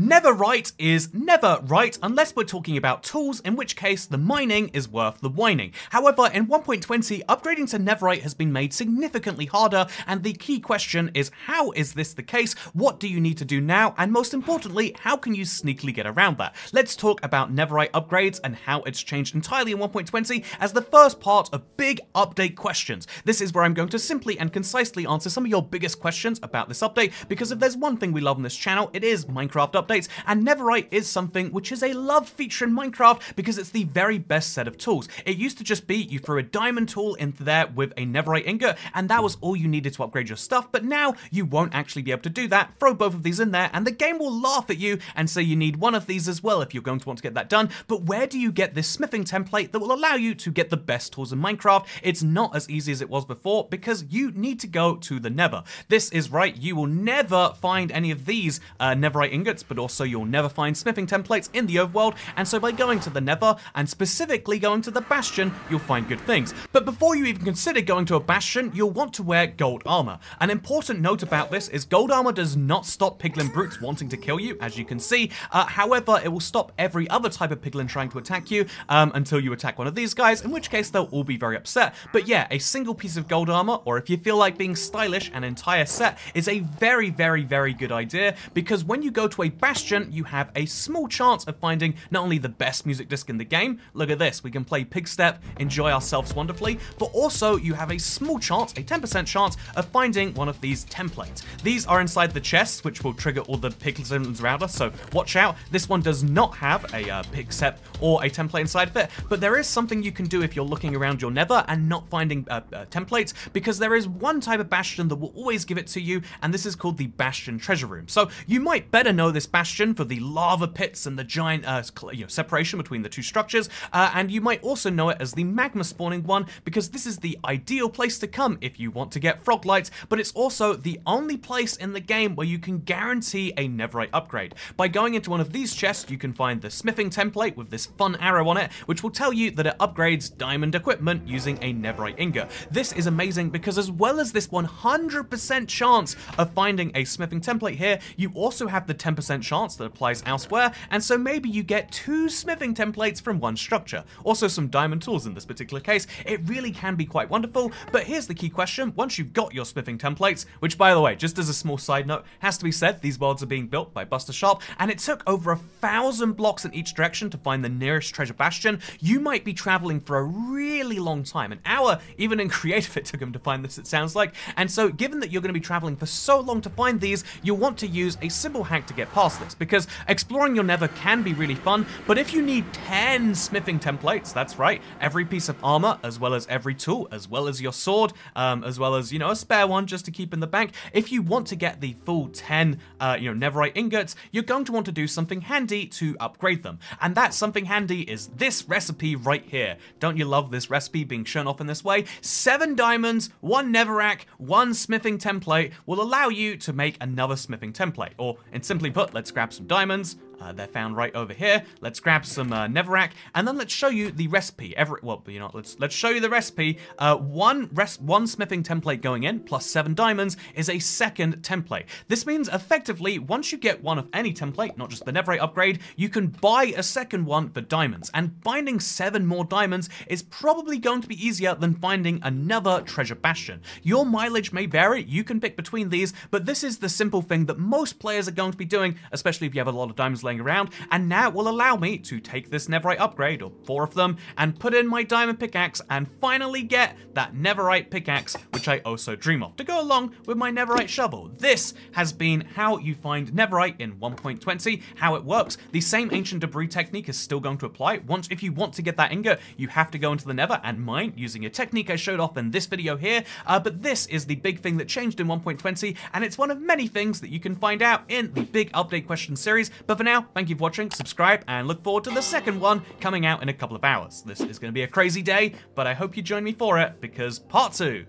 Never right is never right unless we're talking about tools, in which case the mining is worth the whining. However, in 1.20, upgrading to Netherite has been made significantly harder, and the key question is, how is this the case? What do you need to do now? And most importantly, how can you sneakily get around that? Let's talk about Netherite upgrades and how it's changed entirely in 1.20 as the first part of big update questions. This is where I'm going to simply and concisely answer some of your biggest questions about this update, because if there's one thing we love on this channel, it is Minecraft updates. And Netherite is something which is a love feature in Minecraft because it's the very best set of tools. It used to just be you threw a diamond tool into there with a Netherite ingot, and that was all you needed to upgrade your stuff, but now you won't actually be able to do that. Throw both of these in there and the game will laugh at you and say you need one of these as well if you're going to want to get that done. But where do you get this smithing template that will allow you to get the best tools in Minecraft? It's not as easy as it was before because you need to go to the Nether. This is right, you will never find any of these Netherite ingots, but also you'll never find smithing templates in the overworld, and so by going to the Nether, and specifically going to the Bastion, you'll find good things. But before you even consider going to a Bastion, you'll want to wear gold armor. An important note about this is gold armor does not stop piglin brutes wanting to kill you, as you can see. However, it will stop every other type of piglin trying to attack you until you attack one of these guys, in which case they'll all be very upset. But yeah, a single piece of gold armor, or if you feel like being stylish, an entire set is a very, very, very good idea, because when you go to a Bastion, you have a small chance of finding not only the best music disc in the game, look at this, we can play Pigstep, enjoy ourselves wonderfully, but also you have a small chance, a 10% chance, of finding one of these templates. These are inside the chests, which will trigger all the piglins around us, so watch out. This one does not have a Pigstep or a template inside of it, but there is something you can do if you're looking around your Nether and not finding templates, because there is one type of Bastion that will always give it to you, and this is called the Bastion Treasure Room. So you might better know this Bastion for the lava pits and the giant separation between the two structures, and you might also know it as the magma spawning one, because this is the ideal place to come if you want to get frog lights, but it's also the only place in the game where you can guarantee a Netherite upgrade. By going into one of these chests, you can find the smithing template with this fun arrow on it, which will tell you that it upgrades diamond equipment using a Netherite ingot. This is amazing because as well as this 100% chance of finding a smithing template here, you also have the 10% chance that applies elsewhere, and so maybe you get 2 smithing templates from one structure. Also some diamond tools in this particular case. It really can be quite wonderful, but here's the key question. Once you've got your smithing templates, which by the way, just as a small side note, has to be said, these worlds are being built by Buster Sharp, and it took over 1,000 blocks in each direction to find the nearest treasure bastion. You might be traveling for a really long time, an hour, even in creative it took him to find this, it sounds like, and so given that you're going to be traveling for so long to find these, you'll want to use a simple hack to get past this, because exploring your Nether can be really fun, but if you need 10 smithing templates, that's right, every piece of armor, as well as every tool, as well as your sword, as well as, a spare one just to keep in the bank, if you want to get the full 10, Netherite ingots, you're going to want to do something handy to upgrade them, and that something handy is this recipe right here. Don't you love this recipe being shown off in this way? 7 diamonds, 1 netherrack, 1 smithing template will allow you to make another smithing template, or in simply put, let's grab some diamonds. They're found right over here. Let's grab some netherrack, and then let's show you the recipe. Let's show you the recipe. One smithing template going in, plus 7 diamonds, is a second template. This means effectively, once you get one of any template, not just the netherite upgrade, you can buy a second one for diamonds, and finding 7 more diamonds is probably going to be easier than finding another treasure bastion. Your mileage may vary, you can pick between these, but this is the simple thing that most players are going to be doing, especially if you have a lot of diamonds laying around, and now it will allow me to take this netherite upgrade, or 4 of them, and put in my diamond pickaxe and finally get that netherite pickaxe, which I also dream of, to go along with my netherite shovel. This has been how you find netherite in 1.20, how it works. The same ancient debris technique is still going to apply. If you want to get that ingot, you have to go into the nether and mine using a technique I showed off in this video here, but this is the big thing that changed in 1.20, and it's one of many things that you can find out in the big update question series. But for now, thank you for watching, subscribe, and look forward to the second one coming out in a couple of hours. This is going to be a crazy day, but I hope you join me for it, because part 2